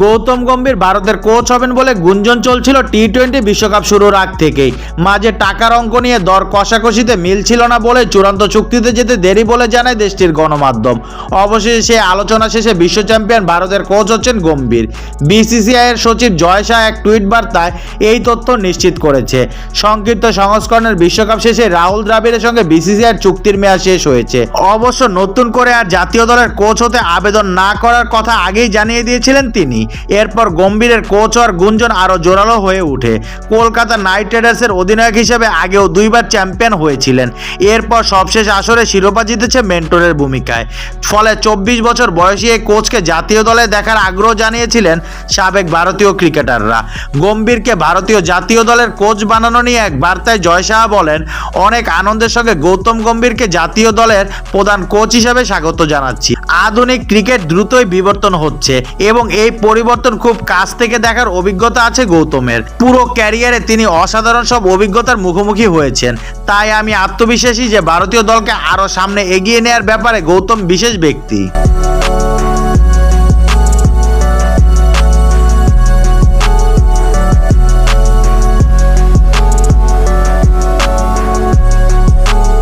গৌতম গম্ভীর ভারতের কোচ হবেন বলে গুঞ্জন চলছিল টি-20 বিশ্বকাপ শুরুর আগ থেকেই। মাঝে টাকার অঙ্ক নিয়ে দর কষাকষিতে মিল ছিল না বলে চূড়ান্ত চুক্তিতে যেতে দেরি বলে জানায় দেশটির গণমাধ্যম। অবশেষে সেই আলোচনা শেষে বিশ্ব চ্যাম্পিয়ন ভারতের কোচ হচ্ছেন গম্ভীর। বিসিসিআই এর সচিব জয় শাহ এক টুইট বার্তায় এই তথ্য নিশ্চিত করেছে। সংক্ষিপ্ত সংস্করণের বিশ্বকাপ শেষে রাহুল দ্রাবিড়ের সঙ্গে বিসিসিআই এর চুক্তির মেয়াদ শেষ হয়েছে। অবশ্য নতুন করে আর জাতীয় দলের কোচ হতে আবেদন না করার কথা আগেই জানিয়ে দিয়েছিলেন তিনি। এরপর গম্ভীরের কোচ হওয়ার গুঞ্জন আরো জোরালো হয়ে ওঠে। কলকাতা নাইট রাইডার্সের অধিনায়ক হিসেবে আগেও দুইবার চ্যাম্পিয়ন হয়েছিলেন। এরপর সবশেষ আসরে শিরোপা জিতেছে মেন্টরের ভূমিকায়। ফলে 24 বছর বয়সী এই কোচকে জাতীয় দলে দেখার আগ্রহ জানিয়েছিলেন সাবেক ভারতীয় ক্রিকেটাররা। গম্ভীরকে ভারতীয় জাতীয় দলের কোচ বানানো নিয়ে এক বার্তায় জয় শাহ বলেন, অনেক আনন্দের সঙ্গে গৌতম গম্ভীরকে জাতীয় দলের প্রধান কোচ হিসেবে স্বাগত জানাচ্ছি। আধুনিক ক্রিকেট দ্রুতই বিবর্তন হচ্ছে এবং এই পরিবর্তন খুব কাছ থেকে দেখার অভিজ্ঞতা আছে গৌতমের। পুরো ক্যারিয়ারে তিনি অসাধারণ সব অভিজ্ঞতার মুখোমুখি হয়েছেন। তাই আমি আত্মবিশ্বাসী যে ভারতীয় দলকে আরো সামনে এগিয়ে নেওয়ার ব্যাপারে গৌতম বিশেষ ব্যক্তি।